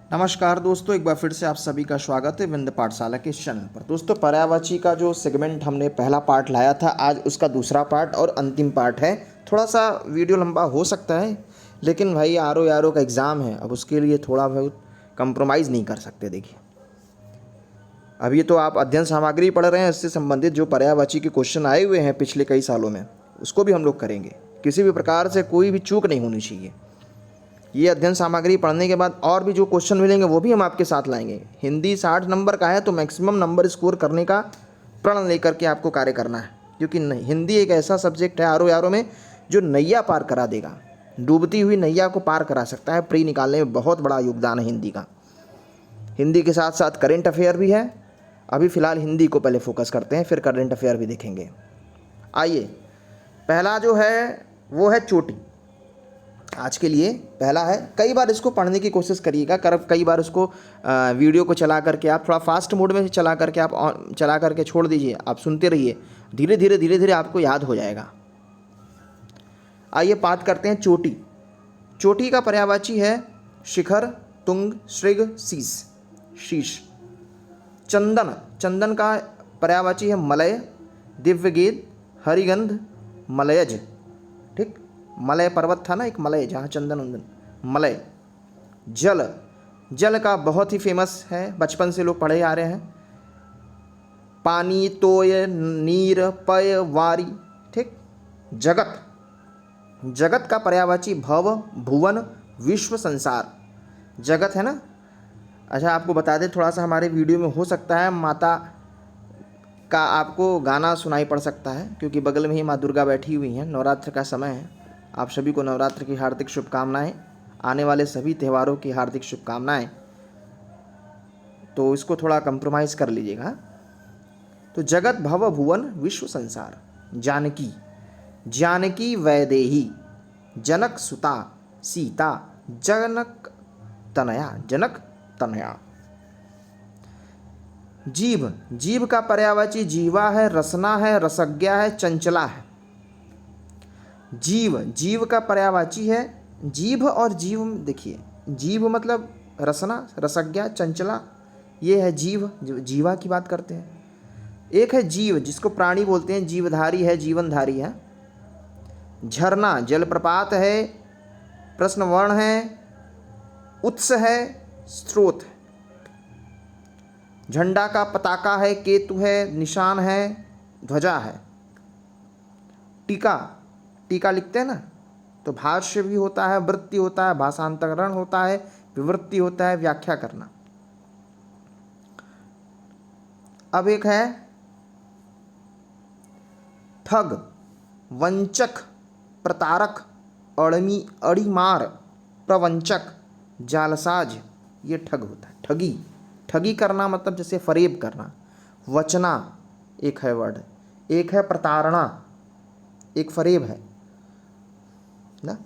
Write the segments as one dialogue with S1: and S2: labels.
S1: नमस्कार दोस्तों, एक बार फिर से आप सभी का स्वागत है विंध्य पाठशाला के इस चैनल पर। दोस्तों, पर्यायवाची का जो सेगमेंट हमने पहला पार्ट लाया था, आज उसका दूसरा पार्ट और अंतिम पार्ट है। थोड़ा सा वीडियो लंबा हो सकता है, लेकिन भाई आर का एग्ज़ाम है, अब उसके लिए थोड़ा बहुत कंप्रोमाइज़ नहीं कर सकते। देखिए, अभी तो आप अध्ययन सामग्री पढ़ रहे हैं, इससे संबंधित जो पर्यायवाची के क्वेश्चन आए हुए हैं पिछले कई सालों में, उसको भी हम लोग करेंगे। किसी भी प्रकार से कोई भी चूक नहीं होनी चाहिए। ये अध्ययन सामग्री पढ़ने के बाद और भी जो क्वेश्चन मिलेंगे वो भी हम आपके साथ लाएंगे। हिंदी 60 नंबर का है तो मैक्सिमम नंबर स्कोर करने का प्रण लेकर के आपको कार्य करना है, क्योंकि हिंदी एक ऐसा सब्जेक्ट है आर में जो नैया पार करा देगा, डूबती हुई नैया को पार करा सकता है। प्री निकालने में बहुत बड़ा योगदान है हिंदी का। हिंदी के साथ साथ करेंट अफेयर भी है। अभी फ़िलहाल हिंदी को पहले फोकस करते हैं, फिर करेंट अफेयर भी देखेंगे। आइए, पहला जो है वो है चोटी। आज के लिए पहला है, कई बार इसको पढ़ने की कोशिश करिएगा। कई बार उसको वीडियो को चला करके आप थोड़ा फास्ट मोड में चला करके छोड़ दीजिए, आप सुनते रहिए। धीरे धीरे आपको याद हो जाएगा। आइए बात करते हैं चोटी। चोटी का पर्यायवाची है शिखर, तुंग, श्रृंग, शीश। चंदन, चंदन का पर्यायवाची है मलय, दिव्यगेद, हरिगंध, मलयज। ठीक, मलय पर्वत था ना एक, मलय जहाँ चंदन उंदन, मलय। जल, जल का बहुत ही फेमस है, बचपन से लोग पढ़े आ रहे हैं। पानी, तोय, नीर, पय, वारी। ठीक। जगत, जगत का पर्यायवाची भव, भुवन, विश्व, संसार। जगत है ना। अच्छा, आपको बता दें थोड़ा सा, हमारे वीडियो में हो सकता है माता का आपको गाना सुनाई पड़ सकता है, क्योंकि बगल में ही माँ दुर्गा बैठी हुई हैं। नवरात्र का समय है। आप सभी को नवरात्र की हार्दिक शुभकामनाएं, आने वाले सभी त्योहारों की हार्दिक शुभकामनाएं। तो इसको थोड़ा कंप्रोमाइज़ कर लीजिएगा। तो जगत, भव, भुवन, विश्व, संसार। जानकी, जानकी वैदेही, जनक सुता, सीता, जनक तनया, जनक तनया। जीभ, जीभ का पर्यायवाची जीवा है, रसना है, रसज्ञा है, चंचला है। जीव, जीव का पर्यायवाची है जीभ और जीव। देखिए, जीव मतलब रसना, रसज्ञा, चंचला, ये है जीव, जीवा की बात करते हैं। एक है जीव जिसको प्राणी बोलते हैं, जीवधारी है, जीवनधारी है। झरना, जलप्रपात है, प्रश्नवर्ण है, उत्स है, स्रोत है। झंडा का पताका है, केतु है, निशान है, ध्वजा है। टीका, टीका लिखते हैं ना, तो भाष्य भी होता है, वृत्ति होता है, भाषांतरण होता है, विवृत्ति होता है, व्याख्या करना। अब एक है ठग, वंचक, प्रतारक, अड़ीमार, प्रवंचक, जालसाज। ये ठग होता है। ठगी, ठगी करना मतलब जैसे फरेब करना। वचना एक है वर्ड, एक है प्रताड़ना, एक फरेब है ना।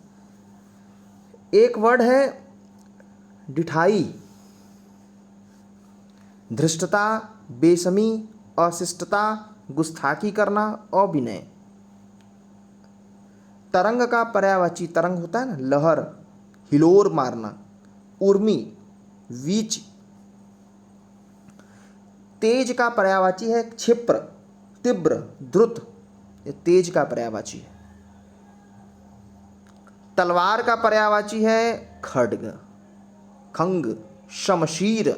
S1: एक वर्ड है डिठाई, धृष्टता, बेसमी, अशिष्टता, गुस्ताखी करना, अविनय। तरंग का पर्यायवाची, तरंग होता है ना, लहर, हिलोर मारना, उर्मी, वीच। तेज का पर्यायवाची है क्षिप्र, तीव्र, द्रुत। ये तेज का पर्यायवाची है। तलवार का पर्यायवाची है खड्ग, खंग, शमशीर,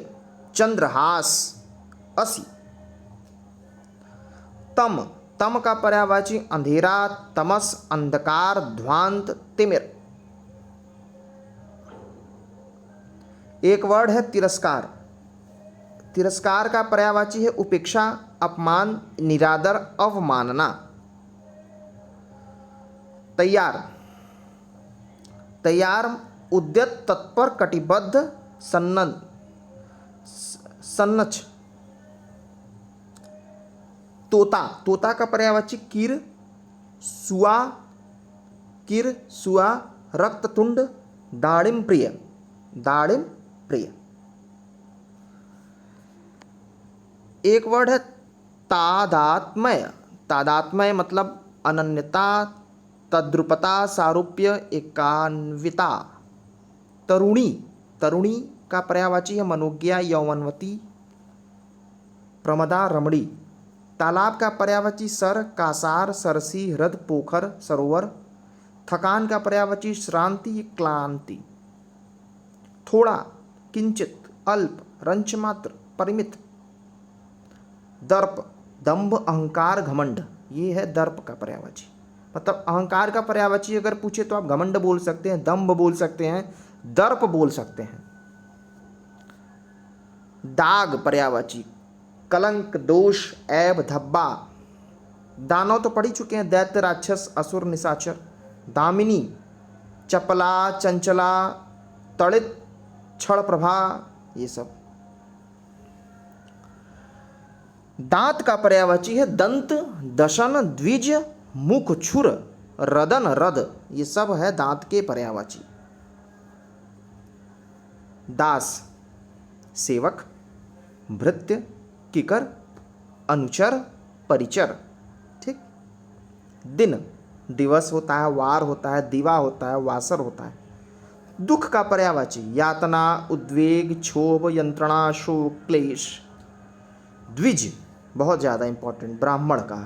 S1: चंद्रहास, असी। तम, तम का पर्यायवाची अंधेरा, तमस, अंधकार, ध्वांत, तिमिर। एक वर्ड है तिरस्कार, तिरस्कार का पर्यायवाची है उपेक्षा, अपमान, निरादर, अवमानना। तैयार, तैयार, उद्यत, तत्पर, कटिबद्ध, सन्नच। तोता, तोता का पर्यायवाची कीर, सुआ, रक्ततुंड, दाड़िम प्रिय, दाड़िम प्रिय। एक वर्ड है तादात्म्य, तादात्म्य मतलब अनन्यता, तद्रुपता, सारूप्य, एकान्विता। तरुणी, तरुणी का पर्यायवाची है मनोज्ञा, यौवनवती, प्रमदा, रमणी। तालाब का पर्यायवाची सर, कासार, सरसी, हृद, पोखर, सरोवर। थकान का पर्यायवाची श्रांति, क्लांति। थोड़ा, किंचित, अल्प, रंच मात्र, परिमित। दर्प, दंभ, अहंकार, घमंड। ये है दर्प का पर्यायवाची। मतलब अहंकार का पर्यायवाची अगर पूछे तो आप घमंड बोल सकते हैं, दंभ बोल सकते हैं, दर्प बोल सकते हैं। दाग पर्यायवाची कलंक, दोष, ऐब, धब्बा। दानव तो पढ़ ही चुके हैं, दैत्य, राक्षस, असुर, निशाचर। दामिनी चपला, चंचला, तड़ित, क्षण प्रभा, ये सब। दांत का पर्यायवाची है दंत, दशन, द्विज, मुख, छुर, रदन, रद। ये सब है दांत के पर्यायवाची। दास सेवक, भृत्य, किकर, अनुचर, परिचर। ठीक। दिन दिवस होता है, वार होता है, दिवा होता है, वासर होता है। दुख का पर्यायवाची यातना, उद्वेग, क्षोभ, यंत्रणा, शोक, क्लेश। द्विज बहुत ज़्यादा इंपॉर्टेंट, ब्राह्मण का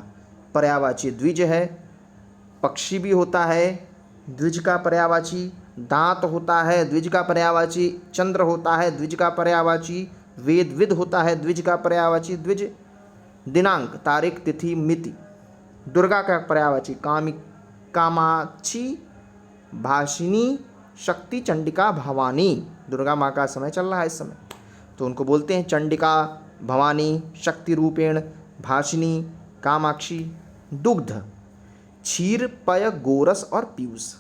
S1: पर्यायवाची द्विज है। पक्षी भी होता है द्विज का पर्यायवाची। दांत होता है द्विज का पर्यायवाची। चंद्र होता है द्विज का पर्यायवाची। वेद विद होता है द्विज का पर्यायवाची द्विज। दिनांक तारीख, तिथि, मिति। दुर्गा का पर्यायवाची कामाक्षी, भाषिनी, शक्ति, चंडिका, भवानी। दुर्गा माँ का समय चल रहा है इस समय, तो उनको बोलते हैं चंडिका, भवानी, शक्ति रूपेण, भाषिनी, कामाक्षी। दुग्ध क्षीर, पय, गोरस और पीयूष।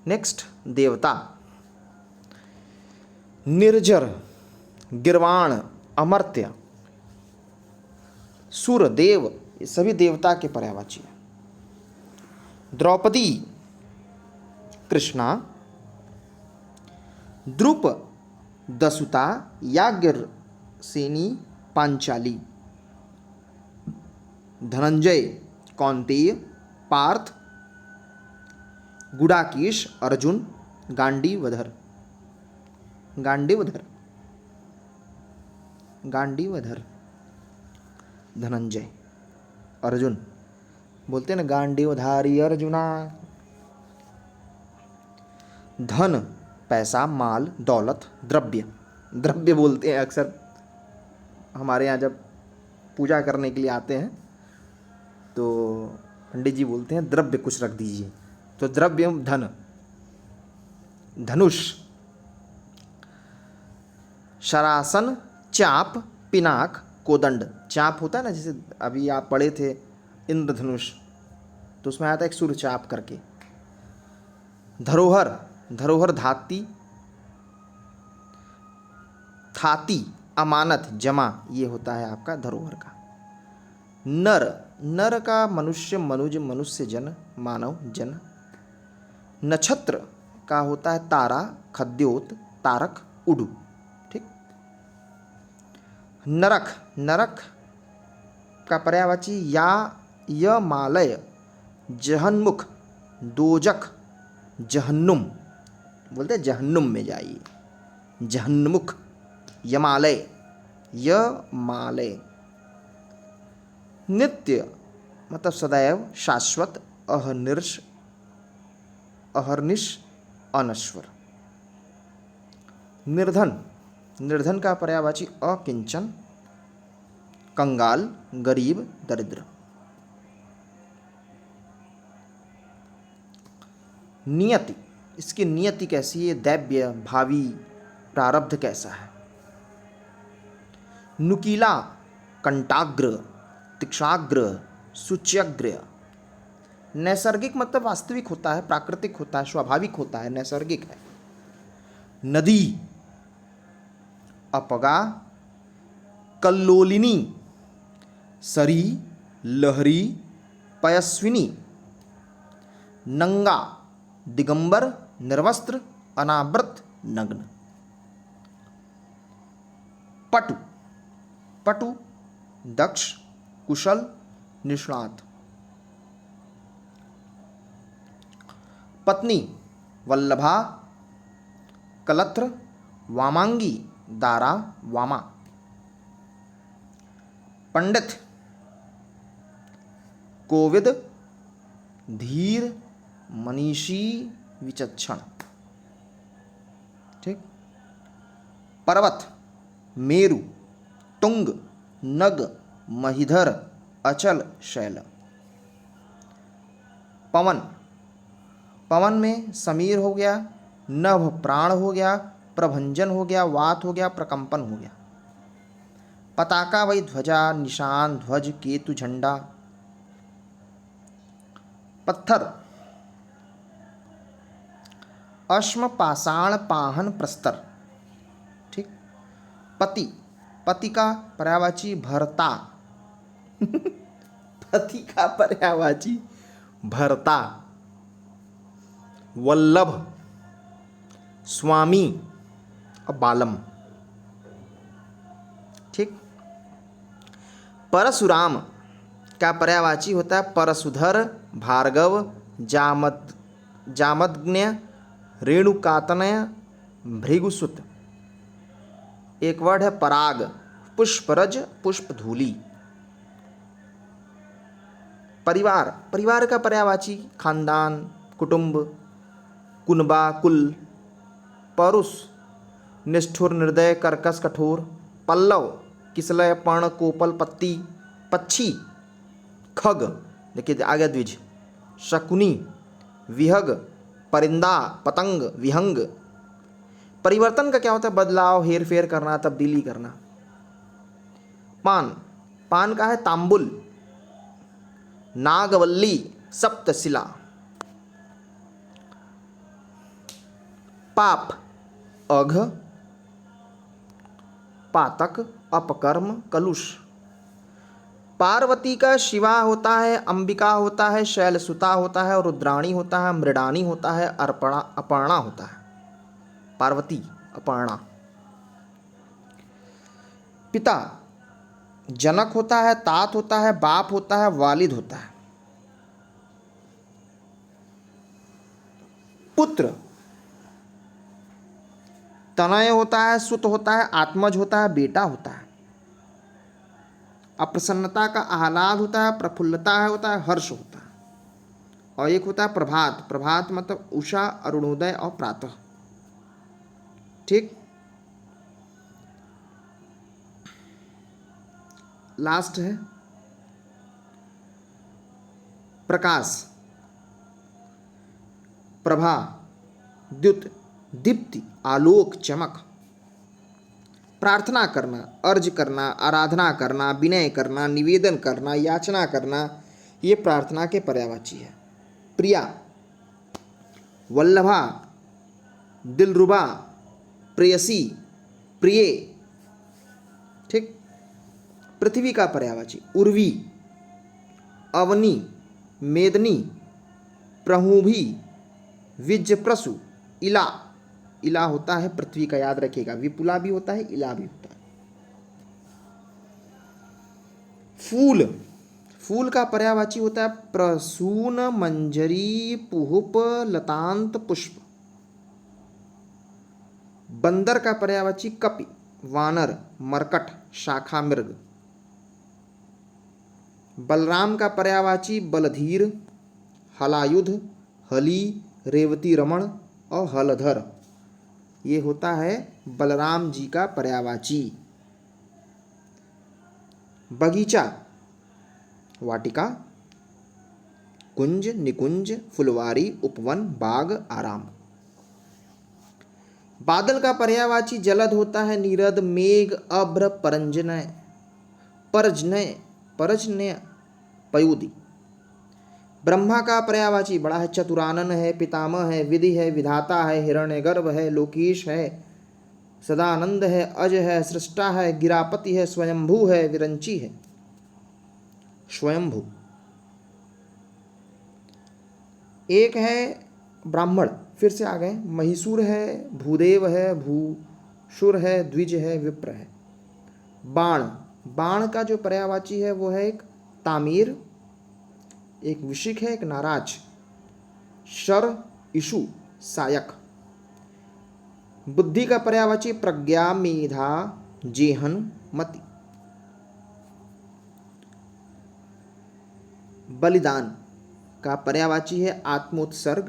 S1: नेक्स्ट देवता निर्जर, गिरवाण, अमर्त्य, सुर, देव। ये सभी देवता के पर्यायवाची हैं। द्रौपदी कृष्णा, द्रुप दसुता, याज्ञसेनी, पांचाली। धनंजय कौंतेय, पार्थ, गुडाकेश, अर्जुन, गांडीवधर। गांडीवधर, गांडीवधर, धनंजय, अर्जुन। बोलते हैं ना गांडीवधारी अर्जुना। धन पैसा, माल, दौलत, द्रव्य। द्रव्य बोलते हैं अक्सर हमारे यहाँ जब पूजा करने के लिए आते हैं तो पंडित जी बोलते हैं द्रव्य कुछ रख दीजिए, तो द्रव्य धन। धनुष शरासन, चाप, पिनाक, कोदंड। चाप होता है ना, जैसे अभी आप पढ़े थे इंद्रधनुष, तो उसमें आता है एक सूर्य चाप करके। धरोहर, धरोहर धाती, थाती, अमानत, जमा। ये होता है आपका धरोहर का। नर, नर का मनुष्य, मनुज, मनुष्य जन, मानव जन। नक्षत्र का होता है तारा, खद्योत, तारक, उडु। ठीक। नरक, नरक का पर्यायवाची या, यमालय, जहन्मुख, दोजक, जहन्नुम। बोलते हैं जहन्नुम में जाइए, जहन्मुख, यमालय, यमालय। नित्य मतलब सदैव, शाश्वत, अहर्निश, अहर्निश, अनश्वर। निर्धन, निर्धन का पर्यायवाची अकिंचन, कंगाल, गरीब, दरिद्र। नियति, इसकी नियति कैसी है, दैव्य, भावी, प्रारब्ध कैसा है। नुकीला, कंटाग्र, तीक्षाग्र, सूच्यग्र। नैसर्गिक मतलब वास्तविक होता है, प्राकृतिक होता है, स्वाभाविक होता है, नैसर्गिक है। नदी अपगा, कल्लोलिनी, सरी, लहरी, पयस्विनी। नंगा दिगंबर, निर्वस्त्र, अनावृत, नग्न। पटु, पटु दक्ष, कुशल, निष्णात। पत्नी वल्लभा, कलत्र, वामांगी, दारा, वामा। पंडित, कोविद, धीर, मनीषी, विचक्षण। ठीक। पर्वत, मेरु, तुंग, नग, महीधर, अचल, शैल। पवन, पवन में समीर हो गया, नभ प्राण हो गया, प्रभंजन हो गया, वात हो गया, प्रकंपन हो गया। पताका वही ध्वजा, निशान, ध्वज, केतु, झंडा। पत्थर, अश्म, पाषाण, पाहन, प्रस्तर। ठीक। पति, पति का पर्यायवाची भर्ता। पति का पर्यायवाची भर्ता। वल्लभ, स्वामी और बालम। ठीक। परशुराम का पर्यायवाची होता है परशुधर, भार्गव, जामदग्न्य, रेणुकातनय, भृगुसुत। एक वर्ड है पराग, पुष्परज, पुष्पधूली। परिवार, परिवार का पर्यायवाची खानदान, कुटुंब, कुनबा, कुल। परुष, निष्ठुर, निर्दय, कर्कश, कठोर। पल्लव, किसलय, पर्ण, कोपल, पत्ती। पक्षी, खग, देखिए आ गया द्विज। शकुनी, विहग, परिंदा, पतंग, विहंग। परिवर्तन का क्या होता है? बदलाव, हेर फेर करना, तब्दीली करना। पान, पान का है तांबुल। नागवल्ली, सप्तशिला। पाप, अघ, पातक, अपकर्म, कलुष। पार्वती का शिवा होता है, अंबिका होता है, शैलसुता होता है, रुद्राणी होता है, मृडानी होता है, अर्पणा, अपर्णा होता है। पार्वती, अपर्णा। पिता, जनक होता है, तात होता है, बाप होता है, वालिद होता है। पुत्र, तनय होता है, सुत होता है, आत्मज होता है, बेटा होता है। अप्रसन्नता का आह्लाद होता है, प्रफुल्लता है होता है, हर्ष होता है। और एक होता है प्रभात, प्रभात मतलब उषा, अरुणोदय और प्रातः। ठीक। लास्ट है प्रकाश, प्रभा, द्युत, दीप्ति, आलोक, चमक। प्रार्थना करना, अर्ज करना, आराधना करना, विनय करना, निवेदन करना, याचना करना, ये प्रार्थना के पर्यायवाची है। प्रिया, वल्लभा, दिलरुबा, प्रेयसी, प्रिय। ठीक। पृथ्वी का पर्यायवाची उर्वी, अवनी, मेदनी, प्रहुभी, विजप्रसु, इला। इला होता है पृथ्वी का, याद रखिएगा। विपुला भी होता है, इला भी होता है। फूल, फूल का पर्यायवाची होता है प्रसून, मंजरी, पुहुप, लतांत, पुष्प। बंदर का पर्यायवाची कपि, वानर, मरकट, शाखा, मृग। बलराम का पर्यायवाची बलधीर, हलायुध, हली, रेवती रमण और हलधर। ये होता है बलराम जी का पर्यायवाची। बगीचा, वाटिका, कुंज, निकुंज, फुलवारी, उपवन, बाग, आराम। बादल का पर्यायवाची जलद होता है, नीरद, मेघ, अभ्र, परंजनय, परजनय, परजनय, पयोदी। ब्रह्मा का पर्यायवाची बड़ा है, चतुरानन है, पितामह है, विधि है, विधाता है, हिरण्यगर्भ है, लोकेश है, सदानंद है, अज है, सृष्टा है, गिरापति है, स्वयंभू है, विरंची है। स्वयंभू। एक है ब्राह्मण, फिर से आ गए। महिषूर है, भूदेव है, भूषुर है, द्विज है, विप्र है। बाण, बाण का जो पर्यायवाची है वो है एक तामीर, एक विशिक है, एक नाराज। शर, इशु, सायक। बुद्धि का पर्यायवाची प्रज्ञा, मेधा, जेहन, मति। बलिदान का पर्यायवाची है आत्मोत्सर्ग,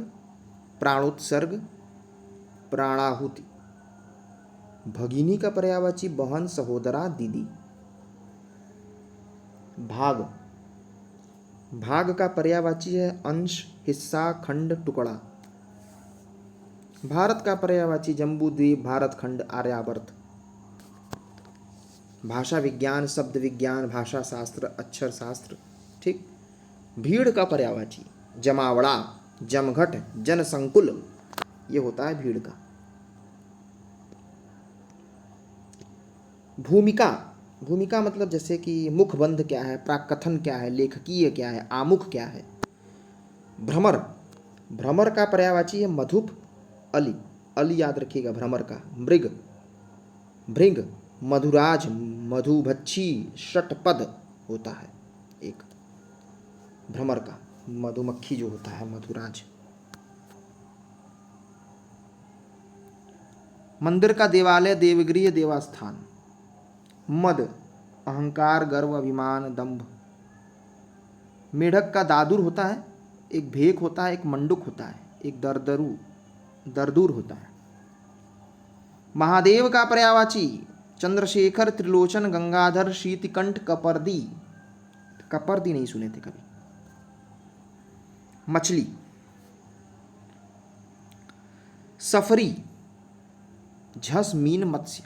S1: प्राणोत्सर्ग, प्राणाहुति। भगिनी का पर्यायवाची बहन, सहोदरा, दीदी। भाग, भाग का पर्यायवाची है अंश, हिस्सा, खंड, टुकड़ा। भारत का पर्यायवाची जम्बू द्वीप, भारत खंड, आर्यावर्त। भाषा विज्ञान, शब्द विज्ञान, भाषा शास्त्र, अक्षर शास्त्र। ठीक। भीड़ का पर्यायवाची जमावड़ा, जमघट, जनसंकुल, ये होता है भीड़ का। भूमिका, भूमिका मतलब जैसे कि मुखबंध क्या है, प्राकथन क्या है, लेखकीय क्या है, आमुख क्या है। भ्रमर, भ्रमर का पर्यायवाची है मधुप, अली, अली याद रखिएगा भ्रमर का। मृग, भृंग, मधुराज, मधुभक्षी, षटपद होता है एक भ्रमर का, मधुमक्खी जो होता है मधुराज। मंदिर का देवालय, देवगृह, देवस्थान। मद, अहंकार, गर्व, अभिमान, दंभ। मेढक का दादुर होता है, एक भेक होता है, एक मंडुक होता है, एक दरदूर होता है। महादेव का पर्यायवाची चंद्रशेखर, त्रिलोचन, गंगाधर, शीतकंठ, कपर्दी। कपर्दी नहीं सुने थे कभी। मछली, सफरी, झस, मीन, मत्स्य।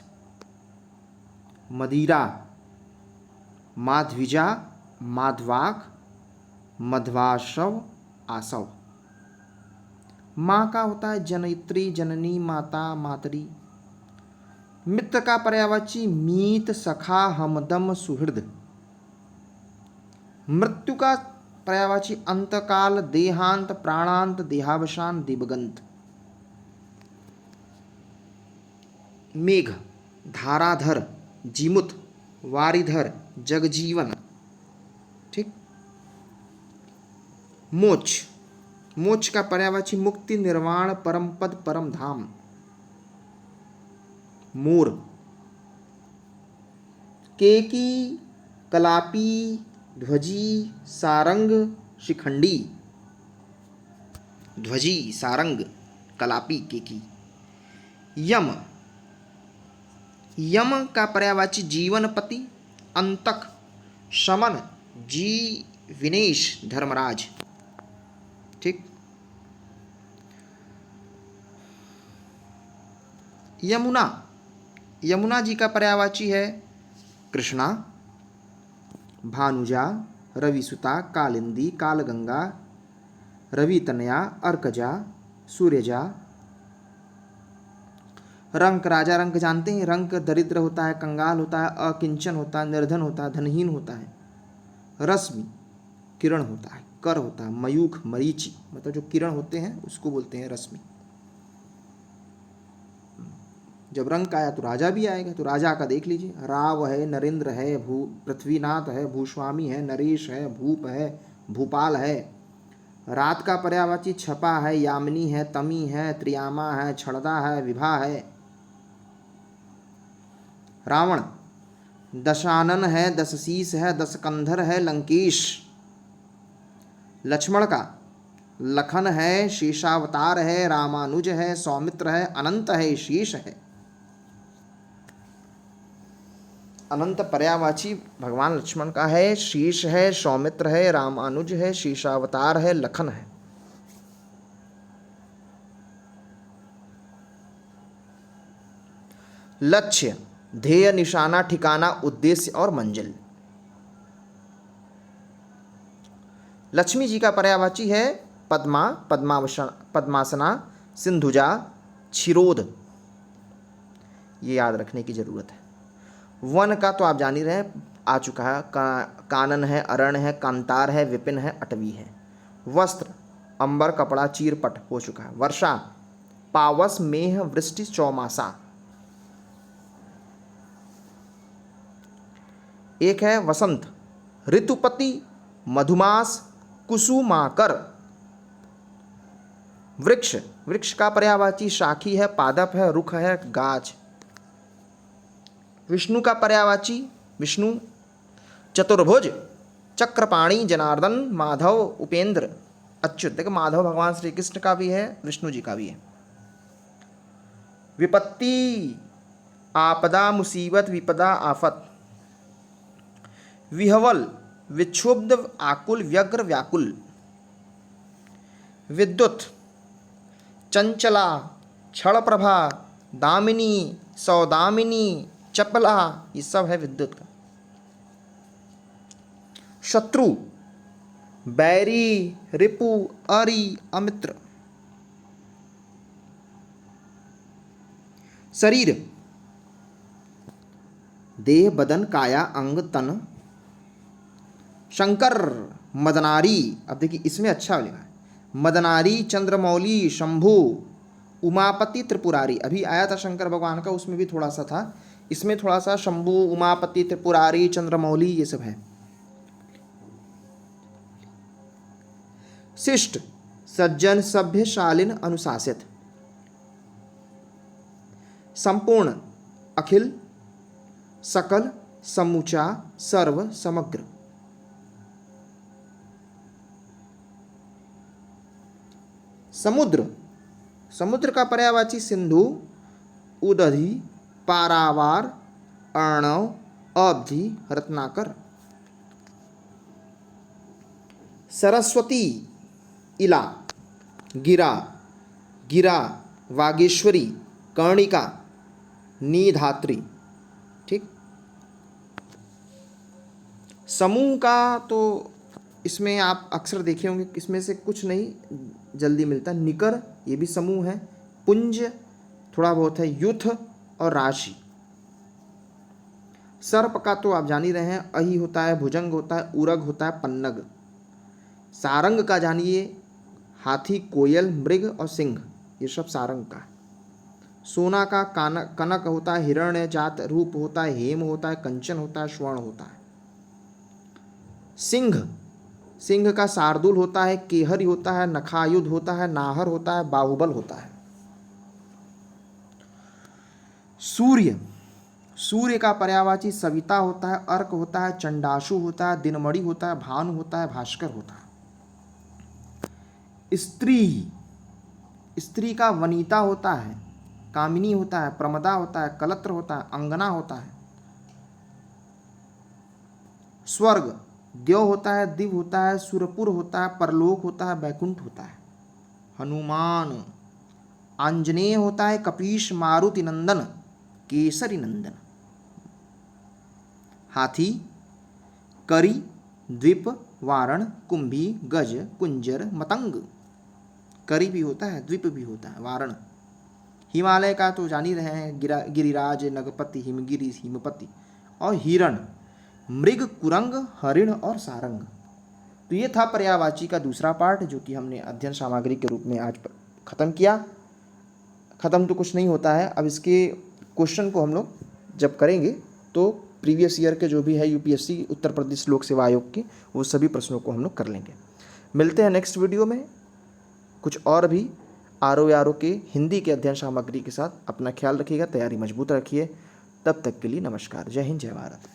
S1: मदिरा, माध्विजा, माधवाक, मध्वाशव, आसव। माँ का होता है जनयित्री, जननी, माता, मातरी। मित्र का पर्यायवाची मीत, सखा, हमदम, सुहृद। मृत्यु का पर्यायवाची अंतकाल, देहांत, प्राणांत, देहावसान, दिवगंत। मेघ, धाराधर, जीमुत, वारिधर, जगजीवन। ठीक। मोक्ष, मोक्ष का पर्यायवाची मुक्ति, निर्वाण, परम पद, परम धाम। मोर, केकी, कलापी, ध्वजी, सारंग, शिखंडी। ध्वजी, सारंग, कलापी, केकी। यम, यम का पर्यायवाची जीवनपति, अंतक, शमन, विनेश, धर्मराज। ठीक। यमुना, यमुना जी का पर्यायवाची है कृष्णा, भानुजा, रविसुता, कालिंदी, कालगंगा, रवितनया, अर्कजा, सूर्यजा। रंक, राजा रंक जानते हैं, रंक दरिद्र होता है, कंगाल होता है, अकिंचन होता है, निर्धन होता है, धनहीन होता है। रश्मि, किरण होता है, कर होता है, मयूख, मरीचि, मतलब जो किरण होते हैं उसको बोलते हैं रश्मि। जब रंक आया तो राजा भी आएगा, तो राजा का देख लीजिए, राव है, नरेंद्र है, पृथ्वीनाथ है, भूस्वामी है, नरेश है, भूप है, भूपाल है। रात का पर्यायवाची छपा है, यामिनी है, तमी है, त्रियामा है, छड़दा है, विभा है। रावण, दशानन है, दशशीष है, दशकंधर है, लंकेश। लक्ष्मण का लखन है, शेषावतार है, रामानुज है, सौमित्र है, अनंत है, शेष है। अनंत पर्यायवाची भगवान लक्ष्मण का है, शीश है, सौमित्र है, रामानुज है, शेषावतार है, लखन है। लक्ष्य, ध्येय, निशाना, ठिकाना, उद्देश्य और मंजिल। लक्ष्मी जी का पर्यायवाची है पद्मा, पद्मासना, सिंधुजा, क्षीरोद। ये याद रखने की जरूरत है। वन का तो आप जान ही रहे हैं, आ चुका है, कानन है, अरण है, कांतार है, विपिन है, अटवी है। वस्त्र, अंबर, कपड़ा, चीरपट हो चुका है। वर्षा, पावस, मेह, वृष्टि, चौमासा। एक है वसंत, ऋतुपति, मधुमास, कुसुमाकर। वृक्ष, वृक्ष का पर्यायवाची शाखी है, पादप है, रुख है, गाछ। विष्णु का पर्यायवाची विष्णु चतुर्भुज, चक्रपाणी, जनार्दन, माधव, उपेंद्र, अच्युत। देखो माधव भगवान श्री कृष्ण का भी है, विष्णु जी का भी है। विपत्ति आपदा, मुसीबत, विपदा, आफत। विह्वल विक्षुब्ध, आकुल, व्यग्र, व्याकुल। विद्युत चंचला, क्षण प्रभा, दामिनी, सौदामिनी, चपला, ये सब है विद्युत का। शत्रु बैरी, रिपु, अरि, अमित्र। शरीर देह, बदन, काया, अंग, तन। शंकर मदनारी, अब देखिए इसमें अच्छा लिखा है, मदनारी, चंद्रमौली, शंभु, उमापति, त्रिपुरारी। अभी आया था शंकर भगवान का, उसमें भी थोड़ा सा था, इसमें थोड़ा सा शंभु, उमापति, त्रिपुरारी, चंद्रमौली, ये सब है। शिष्ट सज्जन, सभ्य, शालीन, अनुशासित। संपूर्ण अखिल, सकल, समूचा, सर्व, समग्र। समुद्र, समुद्र का पर्यायवाची सिंधु, उदधि, पारावार, अर्णव, अवधि, रत्नाकर। सरस्वती इला, गिरा, गिरा, वागेश्वरी, कर्णिका, निधात्री। ठीक। समूह का तो इसमें आप अक्सर देखे होंगे, इसमें से कुछ नहीं जल्दी मिलता। निकर, ये भी समूह है। पुंज थोड़ा बहुत है। युथ और राशि। सर्प का तो आप जान ही रहे हैं, अहि होता है, भुजंग होता है, उरग होता है, पन्नग। सारंग का जानिए, हाथी, कोयल, मृग और सिंह, ये सब सारंग का है। सोना का कनक होता है, हिरण्य जात रूप होता है, हेम होता है, कंचन होता है, स्वर्ण होता है। सिंह, सिंह का शार्दूल होता है, केहरी होता है, नखायुध होता है, नाहर होता है, बाहुबल होता है। सूर्य, सूर्य का पर्यायवाची सविता होता है, अर्क होता है, चंडाशु होता है, दिनमणि होता है, भानु होता है, भास्कर होता है। स्त्री, स्त्री का वनिता होता है, कामिनी होता है, प्रमदा होता है, कलत्र होता है, अंगना होता है। स्वर्ग देव होता है, दिव होता है, सुरपुर होता है, परलोक होता है, बैकुंठ होता है। हनुमान आंजनेय होता है, कपीश, मारुति नंदन, केसरी नंदन। हाथी, करी, द्वीप, वारण, कुंभी, गज, कुंजर, मतंग। करी भी होता है, द्वीप भी होता है, वारण। हिमालय का तो जान ही रहे हैं, गिरिराज, नगपति, हिमगिरी, हिमपति। और हिरण, मृग, कुरंग, हरिण और सारंग। तो ये था पर्यायवाची का दूसरा पार्ट, जो कि हमने अध्ययन सामग्री के रूप में आज खत्म किया। खत्म तो कुछ नहीं होता है, अब इसके क्वेश्चन को हम लोग जब करेंगे तो प्रीवियस ईयर के जो भी है यूपीएससी उत्तर प्रदेश लोक सेवा आयोग के, वो सभी प्रश्नों को हम लोग कर लेंगे। मिलते हैं नेक्स्ट वीडियो में कुछ और भी आरओ के हिंदी के अध्ययन सामग्री के साथ। अपना ख्याल रखिएगा, तैयारी मजबूत रखिए। तब तक के लिए नमस्कार। जय हिंद, जय भारत।